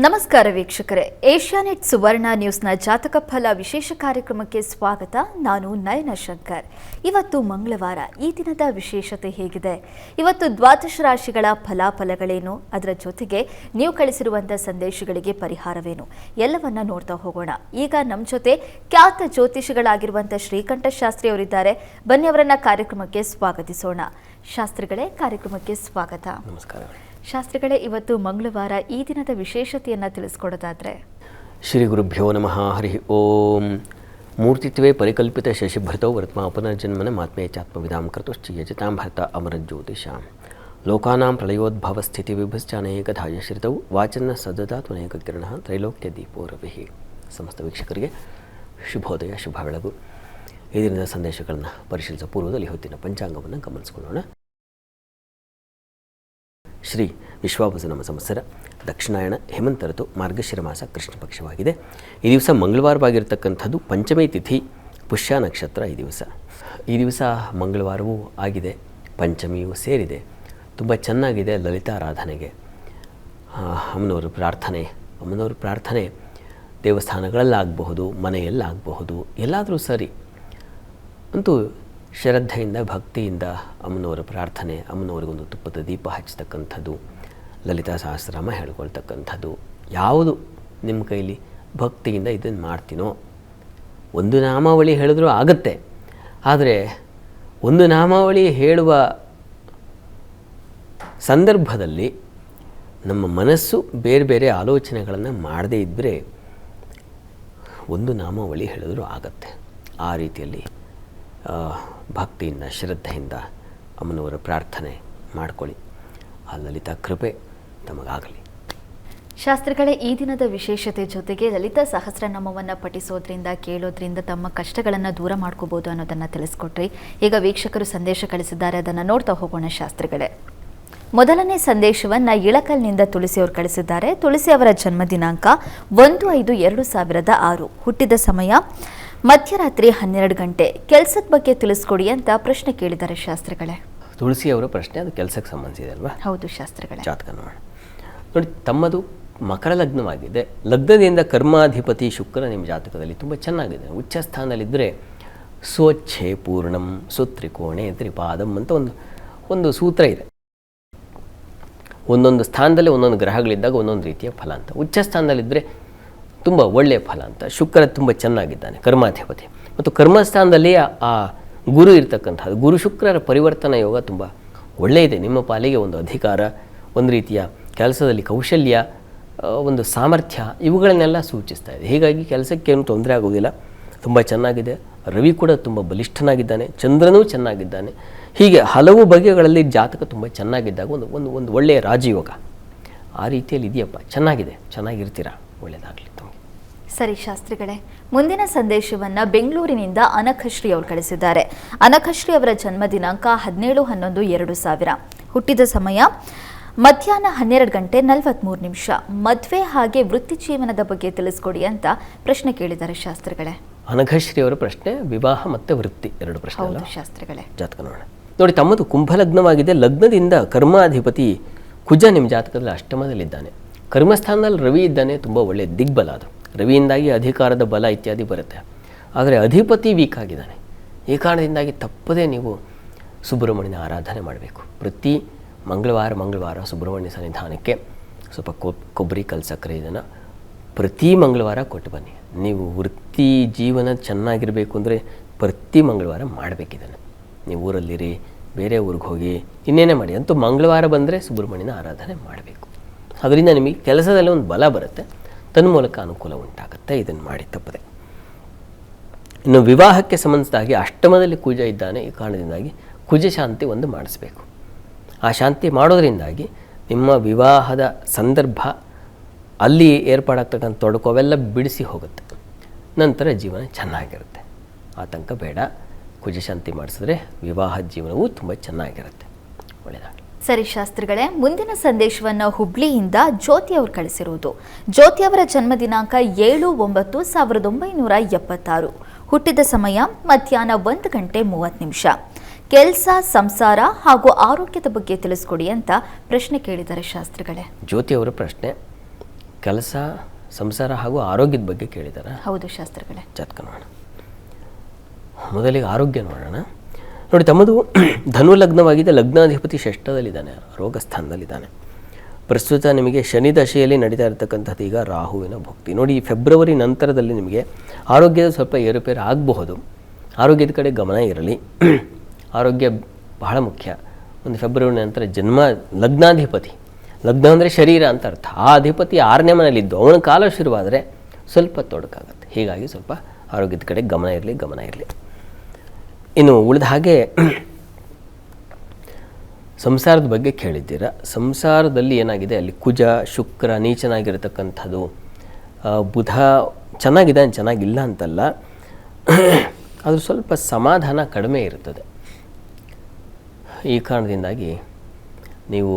ನಮಸ್ಕಾರ ವೀಕ್ಷಕರೇ, ಏಷ್ಯಾನೆಟ್ ಸುವರ್ಣ ನ್ಯೂಸ್ನ ಜಾತಕ ಫಲ ವಿಶೇಷ ಕಾರ್ಯಕ್ರಮಕ್ಕೆ ಸ್ವಾಗತ. ನಾನು ನಯನ ಶಂಕರ್. ಇವತ್ತು ಮಂಗಳವಾರ. ಈ ದಿನದ ವಿಶೇಷತೆ ಹೇಗಿದೆ, ಇವತ್ತು ದ್ವಾದಶ ರಾಶಿಗಳ ಫಲಾಫಲಗಳೇನು, ಅದರ ಜೊತೆಗೆ ನೀವು ಕಳಿಸಿರುವಂಥ ಸಂದೇಶಗಳಿಗೆ ಪರಿಹಾರವೇನು, ಎಲ್ಲವನ್ನ ನೋಡ್ತಾ ಹೋಗೋಣ. ಈಗ ನಮ್ಮ ಜೊತೆ ಖ್ಯಾತ ಜ್ಯೋತಿಷಿಗಳಾಗಿರುವಂಥ ಶ್ರೀಕಂಠ ಶಾಸ್ತ್ರಿ ಅವರಿದ್ದಾರೆ. ಬನ್ನಿ ಅವರನ್ನ ಕಾರ್ಯಕ್ರಮಕ್ಕೆ ಸ್ವಾಗತಿಸೋಣ. ಶಾಸ್ತ್ರಿಗಳೇ, ಕಾರ್ಯಕ್ರಮಕ್ಕೆ ಸ್ವಾಗತ. ನಮಸ್ಕಾರ ಶಾಸ್ತ್ರಿಗಳೇ, ಇವತ್ತು ಮಂಗಳವಾರ, ಈ ದಿನದ ವಿಶೇಷತೆಯನ್ನು ತಿಳಿಸ್ಕೊಡೋದಾದ್ರೆ? ಶ್ರೀ ಗುರುಭ್ಯೋ ನಮಃ. ಹರಿ ಓಂ. ಮೂರ್ತಿತ್ವೇ ಪರಿಕಲ್ಪಿತ ಶಶಿಭೃತೌ ವರ್ತ್ಮಾ ಪುನರ್ಜನ್ಮನ ಮಾತ್ಮೇ ಚಾತ್ಮವಿಧಾಂ ಕರ್ತುಶ್ಚ ಯಜತಾಂ ಭರ್ತ ಅಮರಜ್ಯೋತಿಷಾಂ ಲೋಕಾನಾಂ ಪ್ರಳಯೋದ್ಭವ ಸ್ಥಿತಿ ವಿಭಶ್ಚಾನೇಕಧಾಯ ಶ್ರಿತೌ ವಾಚನ್ನ ಸದದಾ ತ್ವನೇಕ ಕಿರಣ ತ್ರೈಲೋಕ್ಯ ದೀಪೋ ರವಿಃ. ಸಮಸ್ತ ವೀಕ್ಷಕರಿಗೆ ಶುಭೋದಯ, ಶುಭ ಬೆಳಗು. ಈ ದಿನದ ಸಂದೇಶಗಳನ್ನು ಪರಿಶೀಲಿಸುವ ಪೂರ್ವದಲ್ಲಿ ಹೊತ್ತಿನ ಪಂಚಾಂಗವನ್ನು ಗಮನಿಸಿಕೊಳ್ಳೋಣ. ಶ್ರೀ ವಿಶ್ವಾವಸುನಾಮ ಸಂವತ್ಸರ ದಕ್ಷಿಣಾಯಣ ಹೇಮಂತ ಋತು ಮಾರ್ಗಶಿರ ಮಾಸ ಕೃಷ್ಣ ಪಕ್ಷವಾಗಿದೆ. ಈ ದಿವಸ ಮಂಗಳವಾರವಾಗಿರ್ತಕ್ಕಂಥದ್ದು ಪಂಚಮಿ ತಿಥಿ, ಪುಷ್ಯ ನಕ್ಷತ್ರ. ಈ ದಿವಸ ಮಂಗಳವಾರವೂ ಆಗಿದೆ, ಪಂಚಮಿಯೂ ಸೇರಿದೆ. ತುಂಬ ಚೆನ್ನಾಗಿದೆ. ಲಲಿತಾರಾಧನೆಗೆ ಅಮ್ಮನವ್ರ ಪ್ರಾರ್ಥನೆ ದೇವಸ್ಥಾನಗಳಲ್ಲಾಗಬಹುದು, ಮನೆಯಲ್ಲಾಗಬಹುದು, ಎಲ್ಲಾದರೂ ಸರಿ. ಅಂತೂ ಶ್ರದ್ಧೆಯಿಂದ ಭಕ್ತಿಯಿಂದ ಅಮ್ಮನವರ ಪ್ರಾರ್ಥನೆ, ಅಮ್ಮನವ್ರಿಗೊಂದು ತುಪ್ಪದ ದೀಪ ಹಚ್ಚತಕ್ಕಂಥದ್ದು, ಲಲಿತಾ ಸಹಸ್ರನಾಮ ಹೇಳ್ಕೊಳ್ತಕ್ಕಂಥದ್ದು, ಯಾವುದು ನಿಮ್ಮ ಕೈಲಿ ಭಕ್ತಿಯಿಂದ ಇದನ್ನು ಮಾಡ್ತೀನೋ. ಒಂದು ನಾಮಾವಳಿ ಹೇಳಿದ್ರೂ ಆಗುತ್ತೆ, ಆದರೆ ಒಂದು ನಾಮಾವಳಿ ಹೇಳುವ ಸಂದರ್ಭದಲ್ಲಿ ನಮ್ಮ ಮನಸ್ಸು ಬೇರೆ ಬೇರೆ ಆಲೋಚನೆಗಳನ್ನು ಮಾಡದೇ ಇದ್ದರೆ ಒಂದು ನಾಮಾವಳಿ ಹೇಳಿದ್ರೂ ಆಗತ್ತೆ. ಆ ರೀತಿಯಲ್ಲಿ ಭಕ್ತಿಯಿಂದ ಶ್ರದ್ಧೆಯಿಂದ ಅಮ್ಮನವರ ಪ್ರಾರ್ಥನೆ ಮಾಡಿಕೊಳ್ಳಿ. ಆ ಲಲಿತಾ ಕೃಪೆ ತಮಗಾಗಲಿ. ಶಾಸ್ತ್ರಿಗಳೇ, ಈ ದಿನದ ವಿಶೇಷತೆ ಜೊತೆಗೆ ಲಲಿತಾ ಸಹಸ್ರನಾಮವನ್ನು ಪಠಿಸೋದ್ರಿಂದ, ಕೇಳೋದ್ರಿಂದ ತಮ್ಮ ಕಷ್ಟಗಳನ್ನು ದೂರ ಮಾಡ್ಕೋಬೋದು ಅನ್ನೋದನ್ನು ತಿಳಿಸ್ಕೊಟ್ರಿ. ಈಗ ವೀಕ್ಷಕರು ಸಂದೇಶ ಕಳಿಸಿದ್ದಾರೆ, ಅದನ್ನು ನೋಡ್ತಾ ಹೋಗೋಣ. ಶಾಸ್ತ್ರಿಗಳೇ, ಮೊದಲನೇ ಸಂದೇಶವನ್ನು ಇಳಕಲ್ನಿಂದ ತುಳಸಿ ಅವರು ಕಳಿಸಿದ್ದಾರೆ. ತುಳಸಿ ಅವರ ಜನ್ಮ ದಿನಾಂಕ 1/5/2006. ಹುಟ್ಟಿದ ಸಮಯ ಮಧ್ಯರಾತ್ರಿ 12 ಗಂಟೆ. ಕೆಲಸದ ಬಗ್ಗೆ ತಿಳಿಸ್ಕೊಡಿ ಅಂತ ಪ್ರಶ್ನೆ ಕೇಳಿದ್ದಾರೆ ಶಾಸ್ತ್ರಿಗಳೇ. ತುಳಸಿ ಅವರ ಪ್ರಶ್ನೆ ಅದು ಕೆಲಸಕ್ಕೆ ಸಂಬಂಧಿಸಿದೆ ಅಲ್ವಾ? ಹೌದು ಶಾಸ್ತ್ರಿಗಳೇ. ಜಾತಕ ನೋಡೋಣ. ನೋಡಿ, ತಮ್ಮದು ಮಕರ ಲಗ್ನವಾಗಿದೆ. ಲಗ್ನದಿಂದ ಕರ್ಮಾಧಿಪತಿ ಶುಕ್ರ ನಿಮ್ಮ ಜಾತಕದಲ್ಲಿ ತುಂಬ ಚೆನ್ನಾಗಿದೆ. ಉಚ್ಚ ಸ್ಥಾನದಲ್ಲಿದ್ದರೆ ಸ್ವಚ್ಛೆ ಪೂರ್ಣಂ ಸುತ್ರಿಕೋಣೆ ತ್ರಿಪಾದಂ ಅಂತ ಒಂದು ಸೂತ್ರ ಇದೆ. ಒಂದೊಂದು ಸ್ಥಾನದಲ್ಲಿ ಒಂದೊಂದು ಗ್ರಹಗಳಿದ್ದಾಗ ಒಂದೊಂದು ರೀತಿಯ ಫಲ ಅಂತ. ಉಚ್ಚ ಸ್ಥಾನದಲ್ಲಿದ್ದರೆ ತುಂಬ ಒಳ್ಳೆಯ ಫಲ ಅಂತ. ಶುಕ್ರ ತುಂಬ ಚೆನ್ನಾಗಿದ್ದಾನೆ, ಕರ್ಮಾಧಿಪತಿ. ಮತ್ತು ಕರ್ಮಸ್ಥಾನದಲ್ಲಿ ಆ ಗುರು ಇರ್ತಕ್ಕಂಥದ್ದು, ಗುರು ಶುಕ್ರರ ಪರಿವರ್ತನಾ ಯೋಗ ತುಂಬ ಒಳ್ಳೆಯದೆ. ನಿಮ್ಮ ಪಾಲಿಗೆ ಒಂದು ಅಧಿಕಾರ, ಒಂದು ರೀತಿಯ ಕೆಲಸದಲ್ಲಿ ಕೌಶಲ್ಯ, ಒಂದು ಸಾಮರ್ಥ್ಯ, ಇವುಗಳನ್ನೆಲ್ಲ ಸೂಚಿಸ್ತಾ ಇದೆ. ಹೀಗಾಗಿ ಕೆಲಸಕ್ಕೇನು ತೊಂದರೆ ಆಗುವುದಿಲ್ಲ, ತುಂಬ ಚೆನ್ನಾಗಿದೆ. ರವಿ ಕೂಡ ತುಂಬ ಬಲಿಷ್ಠನಾಗಿದ್ದಾನೆ, ಚಂದ್ರನೂ ಚೆನ್ನಾಗಿದ್ದಾನೆ. ಹೀಗೆ ಹಲವು ಬಗೆಗಳಲ್ಲಿ ಜಾತಕ ತುಂಬ ಚೆನ್ನಾಗಿದ್ದಾಗ ಒಂದು ಒಳ್ಳೆಯ ರಾಜಯೋಗ ಆ ರೀತಿಯಲ್ಲಿ ಇದೆಯಪ್ಪ. ಚೆನ್ನಾಗಿದೆ, ಚೆನ್ನಾಗಿರ್ತೀರಾ, ಒಳ್ಳೆಯದಾಗಲಿ ತಮಗೆ. ಸರಿ ಶಾಸ್ತ್ರಿಗಳೇ, ಮುಂದಿನ ಸಂದೇಶವನ್ನು ಬೆಂಗಳೂರಿನಿಂದ ಅನಘಶ್ರೀ ಅವರು ಕಳಿಸಿದ್ದಾರೆ. ಅನಘಶ್ರೀ ಅವರ ಜನ್ಮ ದಿನಾಂಕ 17/11/2000. ಹುಟ್ಟಿದ ಸಮಯ ಮಧ್ಯಾಹ್ನ 12 ಗಂಟೆ 43 ನಿಮಿಷ. ಮದುವೆ ಹಾಗೆ ವೃತ್ತಿ ಜೀವನದ ಬಗ್ಗೆ ತಿಳಿಸ್ಕೊಡಿ ಅಂತ ಪ್ರಶ್ನೆ ಕೇಳಿದ್ದಾರೆ ಶಾಸ್ತ್ರಿಗಳೇ. ಅನಘಶ್ರೀ ಅವರ ಪ್ರಶ್ನೆ ವಿವಾಹ ಮತ್ತು ವೃತ್ತಿ ಎರಡು ಪ್ರಶ್ನೆ. ಹೌದು ಶಾಸ್ತ್ರಿಗಳೇ. ಜಾತಕ ನೋಡೋಣ. ನೋಡಿ, ತಮ್ಮದು ಕುಂಭಲಗ್ನವಾಗಿದೆ. ಲಗ್ನದಿಂದ ಕರ್ಮಾಧಿಪತಿ ಕುಜ ನಿಮ್ಮ ಜಾತಕದಲ್ಲಿ ಅಷ್ಟಮದಲ್ಲಿದ್ದಾನೆ. ಕರ್ಮಸ್ಥಾನದಲ್ಲಿ ರವಿ ಇದ್ದಾನೆ, ತುಂಬ ಒಳ್ಳೆಯ ದಿಗ್ಬಲ. ಅದು ರವಿಯಿಂದಾಗಿ ಅಧಿಕಾರದ ಬಲ ಇತ್ಯಾದಿ ಬರುತ್ತೆ. ಆದರೆ ಅಧಿಪತಿ ವೀಕ್ ಆಗಿದ್ದಾನೆ. ಈ ಕಾರಣದಿಂದಾಗಿ ತಪ್ಪದೇ ನೀವು ಸುಬ್ರಹ್ಮಣ್ಯನ ಆರಾಧನೆ ಮಾಡಬೇಕು. ಪ್ರತಿ ಮಂಗಳವಾರ ಸುಬ್ರಹ್ಮಣ್ಯ ಸನ್ನಿಧಾನಕ್ಕೆ ಸ್ವಲ್ಪ ಕೊಬ್ಬರಿ ಕಲ್ಸಕ್ಕರೆ ಇದನ್ನು ಪ್ರತಿ ಮಂಗಳವಾರ ಕೊಟ್ಟು ಬನ್ನಿ. ನೀವು ವೃತ್ತಿ ಜೀವನ ಚೆನ್ನಾಗಿರಬೇಕು ಅಂದರೆ ಪ್ರತಿ ಮಂಗಳವಾರ ಮಾಡಬೇಕಿದ್ದಾನೆ. ನೀವು ಊರಲ್ಲಿರಿ, ಬೇರೆ ಊರಿಗೆ ಹೋಗಿ ಇನ್ನೇನೇ ಮಾಡಿ, ಅಂತೂ ಮಂಗಳವಾರ ಬಂದರೆ ಸುಬ್ರಹ್ಮಣ್ಯನ ಆರಾಧನೆ ಮಾಡಬೇಕು. ಅದರಿಂದ ನಿಮಗೆ ಕೆಲಸದಲ್ಲಿ ಒಂದು ಬಲ ಬರುತ್ತೆ, ತನ್ಮೂಲಕ ಅನುಕೂಲ ಉಂಟಾಗುತ್ತೆ. ಇದನ್ನು ಮಾಡಿ ತಪ್ಪದೆ. ಇನ್ನು ವಿವಾಹಕ್ಕೆ ಸಂಬಂಧಿಸಿದ ಹಾಗೆ ಅಷ್ಟಮದಲ್ಲಿ ಕುಜ ಇದ್ದಾನೆ. ಈ ಕಾರಣದಿಂದಾಗಿ ಕುಜ ಶಾಂತಿ ಒಂದು ಮಾಡಿಸ್ಬೇಕು. ಆ ಶಾಂತಿ ಮಾಡೋದ್ರಿಂದಾಗಿ ನಿಮ್ಮ ವಿವಾಹದ ಸಂದರ್ಭ, ಅಲ್ಲಿ ಏರ್ಪಾಡಾಗ್ತಕ್ಕಂಥ ತೊಡಕು ಅವೆಲ್ಲ ಬಿಡಿಸಿ ಹೋಗುತ್ತೆ. ನಂತರ ಜೀವನ ಚೆನ್ನಾಗಿರುತ್ತೆ. ಆತಂಕ ಬೇಡ. ಕುಜ ಶಾಂತಿ ಮಾಡಿಸಿದ್ರೆ ವಿವಾಹ ಜೀವನವೂ ತುಂಬ ಚೆನ್ನಾಗಿರುತ್ತೆ. ಒಳ್ಳೆಯದಾಗಲಿ. ಸರಿ ಶಾಸ್ತ್ರಿಗಳೇ, ಮುಂದಿನ ಸಂದೇಶವನ್ನು ಹುಬ್ಳಿಯಿಂದ ಜ್ಯೋತಿ ಅವರು ಕಳಿಸಿರುವುದು. ಜ್ಯೋತಿ ಅವರ ಜನ್ಮ ದಿನಾಂಕ 7/9/1976. ಹುಟ್ಟಿದ ಸಮಯ ಮಧ್ಯಾಹ್ನ 1 ಗಂಟೆ 30 ನಿಮಿಷ. ಕೆಲಸ, ಸಂಸಾರ ಹಾಗೂ ಆರೋಗ್ಯದ ಬಗ್ಗೆ ತಿಳಿಸ್ಕೊಡಿ ಅಂತ ಪ್ರಶ್ನೆ ಕೇಳಿದ್ದಾರೆ ಶಾಸ್ತ್ರಿಗಳೇ. ಜ್ಯೋತಿ ಅವರ ಪ್ರಶ್ನೆ ಕೆಲಸ, ಸಂಸಾರ ಹಾಗೂ ಆರೋಗ್ಯದ ಬಗ್ಗೆ ಕೇಳಿದ್ದಾರೆ. ಹೌದು ಶಾಸ್ತ್ರಿಗಳೇ. ಜಾತಕ ನೋಡೋಣ. ಮೊದಲಿಗೆ ಆರೋಗ್ಯ ನೋಡೋಣ. ನೋಡಿ, ತಮ್ಮದು ಧನು ಲಗ್ನವಾಗಿದೆ. ಲಗ್ನಾಧಿಪತಿ ಷಷ್ಠದಲ್ಲಿದ್ದಾನೆ, ರೋಗ ಸ್ಥಾನದಲ್ಲಿದ್ದಾನೆ. ಪ್ರಸ್ತುತ ನಿಮಗೆ ಶನಿ ದಶೆಯಲ್ಲಿ ನಡೀತಾ ಇರತಕ್ಕಂಥದ್ದು ಈಗ ರಾಹುವಿನ ಭಕ್ತಿ. ನೋಡಿ, ಈ ಫೆಬ್ರವರಿ ನಂತರದಲ್ಲಿ ನಿಮಗೆ ಆರೋಗ್ಯದ ಸ್ವಲ್ಪ ಏರುಪೇರು ಆಗಬಹುದು. ಆರೋಗ್ಯದ ಕಡೆ ಗಮನ ಇರಲಿ. ಆರೋಗ್ಯ ಬಹಳ ಮುಖ್ಯ. ಒಂದು ಫೆಬ್ರವರಿ ನಂತರ ಜನ್ಮ ಲಗ್ನಾಧಿಪತಿ, ಲಗ್ನ ಅಂದರೆ ಶರೀರ ಅಂತ ಅರ್ಥ, ಆ ಅಧಿಪತಿ 6ನೇ ಮನೆಯಲ್ಲಿದ್ದು ಅವನ ಕಾಲ ಶುರುವಾದರೆ ಸ್ವಲ್ಪ ತೊಡಕಾಗುತ್ತೆ. ಹೀಗಾಗಿ ಸ್ವಲ್ಪ ಆರೋಗ್ಯದ ಕಡೆ ಗಮನ ಇರಲಿ. ಇನ್ನು ಉಳಿದ ಹಾಗೆ ಸಂಸಾರದ ಬಗ್ಗೆ ಕೇಳಿದ್ದೀರ. ಸಂಸಾರದಲ್ಲಿ ಏನಾಗಿದೆ, ಅಲ್ಲಿ ಕುಜ ಶುಕ್ರ ನೀಚನಾಗಿರತಕ್ಕಂಥದ್ದು, ಬುಧ ಚೆನ್ನಾಗಿಲ್ಲ ಅಂತಲ್ಲ, ಅದು ಸ್ವಲ್ಪ ಸಮಾಧಾನ ಕಡಿಮೆ ಇರುತ್ತದೆ. ಈ ಕಾರಣದಿಂದಾಗಿ ನೀವು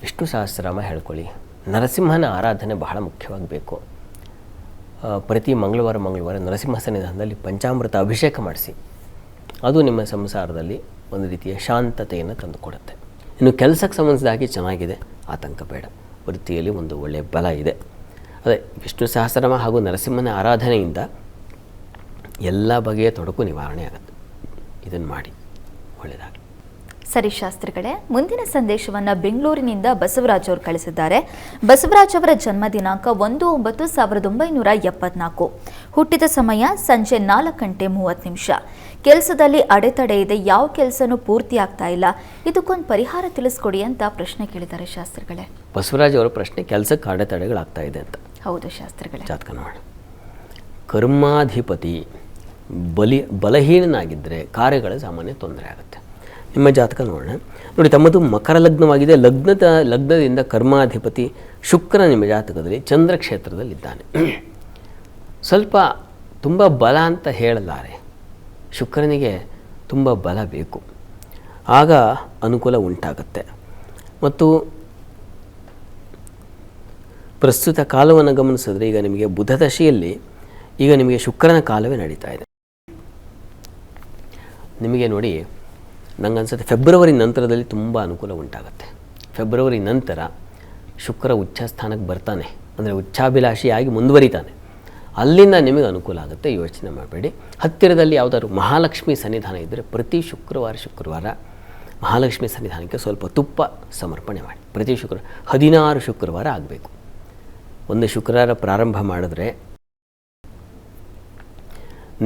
ವಿಷ್ಣು ಸಹಸ್ರನಾಮ ಹೇಳ್ಕೊಳ್ಳಿ. ನರಸಿಂಹನ ಆರಾಧನೆ ಬಹಳ ಮುಖ್ಯವಾಗಬೇಕು. ಪ್ರತಿ ಮಂಗಳವಾರ ನರಸಿಂಹ ಸನ್ನಿಧಾನದಲ್ಲಿ ಪಂಚಾಮೃತ ಅಭಿಷೇಕ ಮಾಡಿಸಿ. ಅದು ನಿಮ್ಮ ಸಂಸಾರದಲ್ಲಿ ಒಂದು ರೀತಿಯ ಶಾಂತತೆಯನ್ನು ತಂದುಕೊಡುತ್ತೆ. ಇನ್ನು ಕೆಲಸಕ್ಕೆ ಸಂಬಂಧಿಸಿದ ಹಾಗೆ ಚೆನ್ನಾಗಿದೆ, ಆತಂಕ ಬೇಡ. ವೃತ್ತಿಯಲ್ಲಿ ಒಂದು ಒಳ್ಳೆಯ ಬಲ ಇದೆ. ಅದೇ ವಿಷ್ಣು ಸಹಸ್ರನಾಮ ಹಾಗೂ ನರಸಿಂಹನ ಆರಾಧನೆಯಿಂದ ಎಲ್ಲ ಬಗೆಯ ತೊಡಕು ನಿವಾರಣೆ ಆಗುತ್ತೆ. ಇದನ್ನು ಮಾಡಿ, ಒಳ್ಳೆಯದಾಗಲಿ. ಸರಿ ಶಾಸ್ತ್ರಿಗಳೇ, ಮುಂದಿನ ಸಂದೇಶವನ್ನು ಬೆಂಗಳೂರಿನಿಂದ ಬಸವರಾಜ್ ಅವರು ಕಳಿಸಿದ್ದಾರೆ. ಬಸವರಾಜ್ ಅವರ ಜನ್ಮ ದಿನಾಂಕ 1/9/1974. ಹುಟ್ಟಿದ ಸಮಯ ಸಂಜೆ 4:30. ಕೆಲಸದಲ್ಲಿ ಅಡೆತಡೆ ಇದೆ, ಯಾವ ಕೆಲಸನೂ ಪೂರ್ತಿ ಆಗ್ತಾ ಇಲ್ಲ, ಇದಕ್ಕೊಂದು ಪರಿಹಾರ ತಿಳಿಸ್ಕೊಡಿ ಅಂತ ಪ್ರಶ್ನೆ ಕೇಳಿದ್ದಾರೆ ಶಾಸ್ತ್ರಿಗಳೇ. ಬಸವರಾಜ್ ಅವರ ಪ್ರಶ್ನೆ ಕೆಲಸಕ್ಕೆ ಅಡೆತಡೆಗಳಾಗ್ತಾ ಇದೆ ಅಂತ. ಹೌದು ಶಾಸ್ತ್ರಿಗಳೇ. ಜಾತಕ ನೋಡಿ. ಕರ್ಮಾಧಿಪತಿ ಬಲಹೀನನಾಗಿದ್ದರೆ ಕಾರ್ಯಗಳ ಸಾಮಾನ್ಯ ತೊಂದರೆ ಆಗುತ್ತೆ. ನಿಮ್ಮ ಜಾತಕ ನೋಡೋಣ. ನೋಡಿ, ತಮ್ಮದು ಮಕರ ಲಗ್ನವಾಗಿದೆ. ಲಗ್ನದಿಂದ ಕರ್ಮಾಧಿಪತಿ ಶುಕ್ರ ನಿಮ್ಮ ಜಾತಕದಲ್ಲಿ ಚಂದ್ರ ಕ್ಷೇತ್ರದಲ್ಲಿದ್ದಾನೆ. ಸ್ವಲ್ಪ ತುಂಬ ಬಲ ಅಂತ ಹೇಳಲಾರೆ. ಶುಕ್ರನಿಗೆ ತುಂಬ ಬಲ ಬೇಕು, ಆಗ ಅನುಕೂಲ ಉಂಟಾಗುತ್ತೆ. ಮತ್ತು ಪ್ರಸ್ತುತ ಕಾಲವನ್ನು ಗಮನಿಸಿದ್ರೆ ಈಗ ನಿಮಗೆ ಬುಧ ದಶೆಯಲ್ಲಿ ಈಗ ನಿಮಗೆ ಶುಕ್ರನ ಕಾಲವೇ ನಡೀತಾ ಇದೆ. ನಿಮಗೆ ನೋಡಿ, ನನಗನ್ಸುತ್ತೆ ಫೆಬ್ರವರಿ ನಂತರದಲ್ಲಿ ತುಂಬ ಅನುಕೂಲ ಉಂಟಾಗುತ್ತೆ. ಫೆಬ್ರವರಿ ನಂತರ ಶುಕ್ರ ಉಚ್ಚ ಸ್ಥಾನಕ್ಕೆ ಬರ್ತಾನೆ, ಅಂದರೆ ಉಚ್ಚಾಭಿಲಾಷಿಯಾಗಿ ಮುಂದುವರಿತಾನೆ. ಅಲ್ಲಿಂದ ನಿಮಗೆ ಅನುಕೂಲ ಆಗುತ್ತೆ, ಯೋಚನೆ ಮಾಡಬೇಡಿ. ಹತ್ತಿರದಲ್ಲಿ ಯಾವುದಾದ್ರು ಮಹಾಲಕ್ಷ್ಮಿ ಸನ್ನಿಧಾನ ಇದ್ದರೆ ಪ್ರತಿ ಶುಕ್ರವಾರ ಮಹಾಲಕ್ಷ್ಮಿ ಸನ್ನಿಧಾನಕ್ಕೆ ಸ್ವಲ್ಪ ತುಪ್ಪ ಸಮರ್ಪಣೆ ಮಾಡಿ. ಪ್ರತಿ 16 ಶುಕ್ರವಾರ ಆಗಬೇಕು. ಒಂದು ಶುಕ್ರವಾರ ಪ್ರಾರಂಭ ಮಾಡಿದ್ರೆ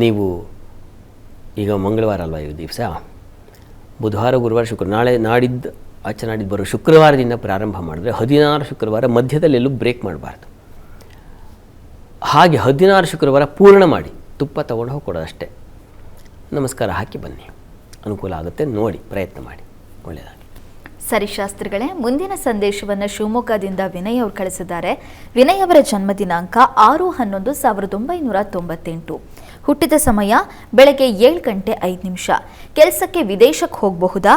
ನೀವು ಈಗ ಮಂಗಳವಾರ ಅಲ್ವಾ ಈ ದಿವಸ, ಬುಧವಾರ ಗುರುವಾರ ಶುಕ್ರ ನಾಡಿದ್ದು ಬರೋ ಶುಕ್ರವಾರದಿಂದ ಪ್ರಾರಂಭ ಮಾಡಿದ್ರೆ 16 ಶುಕ್ರವಾರ ಮಧ್ಯದಲ್ಲಿ ಎಲ್ಲೂ ಬ್ರೇಕ್ ಮಾಡಬಾರ್ದು. ಹಾಗೆ 16 ಶುಕ್ರವಾರ ಪೂರ್ಣ ಮಾಡಿ ತುಪ್ಪ ತೊಗೊಂಡು ಹೋಗಿ ಕೊಡೋದಷ್ಟೇ. ನಮಸ್ಕಾರ ಹಾಕಿ ಬನ್ನಿ, ಅನುಕೂಲ ಆಗುತ್ತೆ. ನೋಡಿ, ಪ್ರಯತ್ನ ಮಾಡಿ, ಒಳ್ಳೆಯದಾಗಿ. ಸರಿ ಶಾಸ್ತ್ರಿಗಳೇ, ಮುಂದಿನ ಸಂದೇಶವನ್ನು ಶಿವಮೊಗ್ಗದಿಂದ ವಿನಯ್ ಅವರು ಕಳಿಸಿದ್ದಾರೆ. ವಿನಯ್ ಅವರ ಜನ್ಮ ದಿನಾಂಕ 6/11/1998. ಹುಟ್ಟಿದ ಸಮಯ ಬೆಳಗ್ಗೆ 7:05. ಕೆಲಸಕ್ಕೆ ವಿದೇಶಕ್ಕೆ ಹೋಗಬಹುದಾ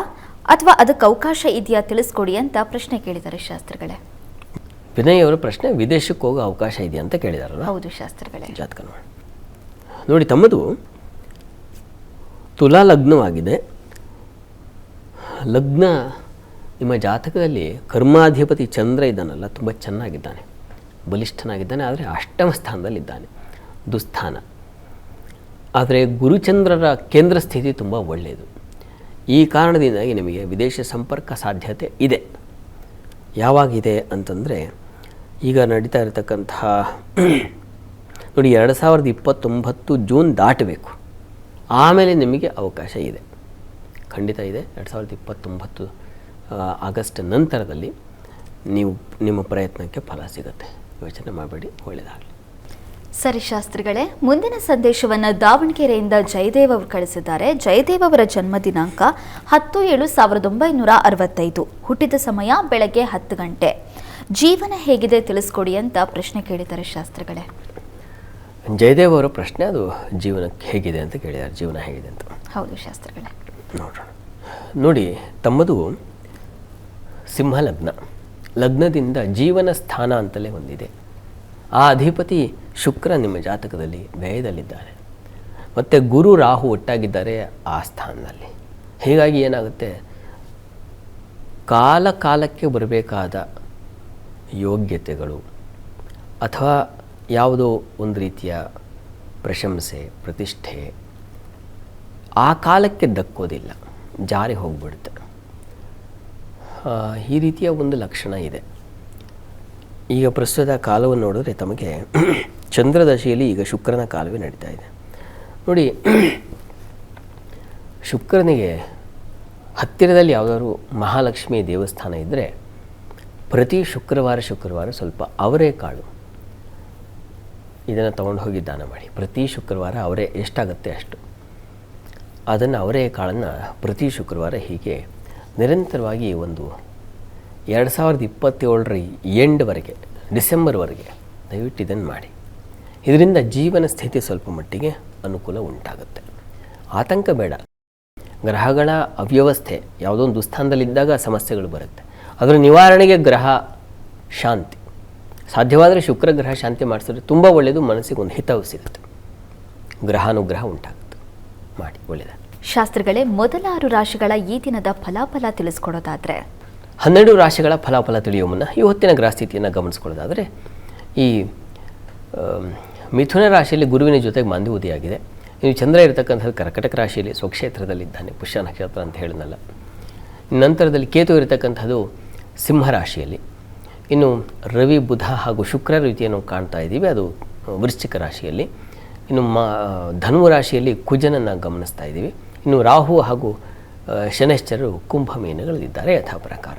ಅಥವಾ ಅದಕ್ಕೆ ಅವಕಾಶ ಇದೆಯಾ ತಿಳಿಸ್ಕೊಡಿ ಅಂತ ಪ್ರಶ್ನೆ ಕೇಳಿದ್ದಾರೆ ಶಾಸ್ತ್ರಿಗಳೇ. ವಿನಯ್ ಅವರ ಪ್ರಶ್ನೆ ವಿದೇಶಕ್ಕೆ ಹೋಗೋ ಅವಕಾಶ ಇದೆಯಾ ಅಂತ ಕೇಳಿದಾರಲ್ಲ. ಹೌದು ಶಾಸ್ತ್ರಿಗಳೇ. ಜಾತಕ ನೋಡಿ, ತಮ್ಮದು ತುಲಾ ಲಗ್ನವಾಗಿದೆ. ಲಗ್ನ ನಿಮ್ಮ ಜಾತಕದಲ್ಲಿ ಕರ್ಮಾಧಿಪತಿ ಚಂದ್ರ ಇದ್ದಾನಲ್ಲ, ತುಂಬ ಚೆನ್ನಾಗಿದ್ದಾನೆ, ಬಲಿಷ್ಠನಾಗಿದ್ದಾನೆ. ಆದರೆ ಅಷ್ಟಮ ಸ್ಥಾನದಲ್ಲಿದ್ದಾನೆ, ದುಸ್ಥಾನ. ಆದರೆ ಗುರುಚಂದ್ರರ ಕೇಂದ್ರ ಸ್ಥಿತಿ ತುಂಬ ಒಳ್ಳೆಯದು. ಈ ಕಾರಣದಿಂದಾಗಿ ನಿಮಗೆ ವಿದೇಶ ಸಂಪರ್ಕ ಸಾಧ್ಯತೆ ಇದೆ. ಯಾವಾಗಿದೆ ಅಂತಂದರೆ, ಈಗ ನಡೀತಾ ಇರತಕ್ಕಂತಹ ನೋಡಿ 2029 ಜೂನ್ ದಾಟಬೇಕು, ಆಮೇಲೆ ನಿಮಗೆ ಅವಕಾಶ ಇದೆ, ಖಂಡಿತ ಇದೆ. 2029 ಆಗಸ್ಟ್ ನಂತರದಲ್ಲಿ ನಿಮ್ಮ ಪ್ರಯತ್ನಕ್ಕೆ ಫಲ ಸಿಗುತ್ತೆ. ಯೋಚನೆ ಮಾಡಬೇಡಿ, ಒಳ್ಳೆಯದಾಗಲಿ. ಸರಿ ಶಾಸ್ತ್ರಿಗಳೇ, ಮುಂದಿನ ಸಂದೇಶವನ್ನು ದಾವಣಗೆರೆಯಿಂದ ಜಯದೇವ್ ಅವರು ಕಳಿಸಿದ್ದಾರೆ. ಜಯದೇವ್ ಅವರ ಜನ್ಮ ದಿನಾಂಕ 10/7/1965. ಹುಟ್ಟಿದ ಸಮಯ ಬೆಳಗ್ಗೆ 10 ಗಂಟೆ. ಜೀವನ ಹೇಗಿದೆ ತಿಳಿಸ್ಕೊಡಿ ಅಂತ ಪ್ರಶ್ನೆ ಕೇಳಿದ್ದಾರೆ ಶಾಸ್ತ್ರಿಗಳೇ. ಜಯದೇವ್ ಅವರ ಪ್ರಶ್ನೆ ಅದು ಜೀವನಕ್ಕೆ ಹೇಗಿದೆ ಅಂತ ಕೇಳಿದ್ದಾರೆ, ಜೀವನ ಹೇಗಿದೆ ಅಂತ. ಹೌದು ಶಾಸ್ತ್ರಿಗಳೇ. ನೋಡೋಣ. ನೋಡಿ, ತಮ್ಮದು ಸಿಂಹ ಲಗ್ನ. ಲಗ್ನದಿಂದ ಜೀವನ ಸ್ಥಾನ ಅಂತಲೇ ಹೊಂದಿದೆ. ಆ ಅಧಿಪತಿ ಶುಕ್ರ ನಿಮ್ಮ ಜಾತಕದಲ್ಲಿ ವ್ಯಯದಲ್ಲಿದ್ದಾನೆ. ಮತ್ತು ಗುರು ರಾಹು ಒಟ್ಟಾಗಿದ್ದಾರೆ ಆ ಸ್ಥಾನದಲ್ಲಿ. ಹೀಗಾಗಿ ಏನಾಗುತ್ತೆ, ಕಾಲಕ್ಕೆ ಬರಬೇಕಾದ ಯೋಗ್ಯತೆಗಳು, ಅಥವಾ ಯಾವುದೋ ಒಂದು ರೀತಿಯ ಪ್ರಶಂಸೆ, ಪ್ರತಿಷ್ಠೆ ಆ ಕಾಲಕ್ಕೆ ದಕ್ಕೋದಿಲ್ಲ, ಜಾರಿ ಹೋಗ್ಬಿಡುತ್ತೆ. ಈ ರೀತಿಯ ಒಂದು ಲಕ್ಷಣ ಇದೆ. ಈಗ ಪ್ರಸ್ತುತ ಕಾಲವನ್ನು ನೋಡಿದ್ರೆ ತಮಗೆ ಚಂದ್ರದಶೆಯಲ್ಲಿ ಈಗ ಶುಕ್ರನ ಕಾಲವೇ ನಡೀತಾ ಇದೆ ನೋಡಿ. ಶುಕ್ರನಿಗೆ ಹತ್ತಿರದಲ್ಲಿ ಯಾವುದಾದ್ರು ಮಹಾಲಕ್ಷ್ಮಿ ದೇವಸ್ಥಾನ ಇದ್ದರೆ ಪ್ರತಿ ಶುಕ್ರವಾರ ಸ್ವಲ್ಪ ಅವರೆಕಾಳು ಇದನ್ನು ತೊಗೊಂಡು ಹೋಗಿ ದಾನ ಮಾಡಿ. ಪ್ರತಿ ಶುಕ್ರವಾರ ಅವರೇ ಎಷ್ಟಾಗುತ್ತೆ ಅಷ್ಟು ಅದನ್ನು ಅವರೆಕಾಳನ್ನು ಪ್ರತಿ ಶುಕ್ರವಾರ ಹೀಗೆ ನಿರಂತರವಾಗಿ ಒಂದು 2027 ಎಂಡ್ವರೆಗೆ, ಡಿಸೆಂಬರ್ವರೆಗೆ ದಯವಿಟ್ಟು ಇದನ್ನು ಮಾಡಿ. ಇದರಿಂದ ಜೀವನ ಸ್ಥಿತಿ ಸ್ವಲ್ಪ ಮಟ್ಟಿಗೆ ಅನುಕೂಲ ಉಂಟಾಗುತ್ತೆ. ಆತಂಕ ಬೇಡ. ಗ್ರಹಗಳ ಅವ್ಯವಸ್ಥೆ ಯಾವುದೋ ಒಂದು ದುಸ್ಥಾನದಲ್ಲಿದ್ದಾಗ ಸಮಸ್ಯೆಗಳು ಬರುತ್ತೆ. ಅದರ ನಿವಾರಣೆಗೆ ಗ್ರಹ ಶಾಂತಿ, ಸಾಧ್ಯವಾದರೆ ಶುಕ್ರ ಗ್ರಹ ಶಾಂತಿ ಮಾಡಿಸಿದ್ರೆ ತುಂಬ ಒಳ್ಳೆಯದು. ಮನಸ್ಸಿಗೆ ಒಂದು ಹಿತವು ಸಿಗುತ್ತೆ, ಗ್ರಹಾನುಗ್ರಹ ಉಂಟಾಗುತ್ತೆ. ಮಾಡಿ, ಒಳ್ಳೆಯದು. ಶಾಸ್ತ್ರಿಗಳೇ, ಮೊದಲ 6 ರಾಶಿಗಳ ಈ ದಿನದ ಫಲಾಫಲ ತಿಳಿಸ್ಕೊಡೋದಾದರೆ? 12 ರಾಶಿಗಳ ಫಲಾಫಲ ತಿಳಿಯುವ ಮುನ್ನ ಈ ಹೊತ್ತಿನ ಗ್ರಹ ಸ್ಥಿತಿಯನ್ನು ಗಮನಿಸ್ಕೊಳ್ಳೋದಾದರೆ, ಈ ಮಿಥುನ ರಾಶಿಯಲ್ಲಿ ಗುರುವಿನ ಜೊತೆಗೆ ಮಾಂದ್ಯೋದಯಾಗಿದೆ. ಇನ್ನು ಚಂದ್ರ ಇರತಕ್ಕಂಥದ್ದು ಕರ್ಕಟಕ ರಾಶಿಯಲ್ಲಿ ಸ್ವಕ್ಷೇತ್ರದಲ್ಲಿದ್ದಾನೆ, ಪುಷ್ಯ ನಕ್ಷತ್ರ ಅಂತ ಹೇಳಿದ್ನಲ್ಲ. ನಂತರದಲ್ಲಿ ಕೇತು ಇರತಕ್ಕಂಥದ್ದು ಸಿಂಹ ರಾಶಿಯಲ್ಲಿ. ಇನ್ನು ರವಿ, ಬುಧ ಹಾಗೂ ಶುಕ್ರ ರೀತಿಯನ್ನು ಕಾಣ್ತಾ ಇದ್ದೀವಿ, ಅದು ವೃಶ್ಚಿಕ ರಾಶಿಯಲ್ಲಿ. ಇನ್ನು ಧನು ರಾಶಿಯಲ್ಲಿ ಕುಜನನ್ನು ಗಮನಿಸ್ತಾ ಇದ್ದೀವಿ. ಇನ್ನು ರಾಹು ಹಾಗೂ ಶನೈಶ್ಚರರು ಕುಂಭ ಮೀನಗಳಲ್ಲಿದ್ದಾರೆ ಯಥಾ ಪ್ರಕಾರ.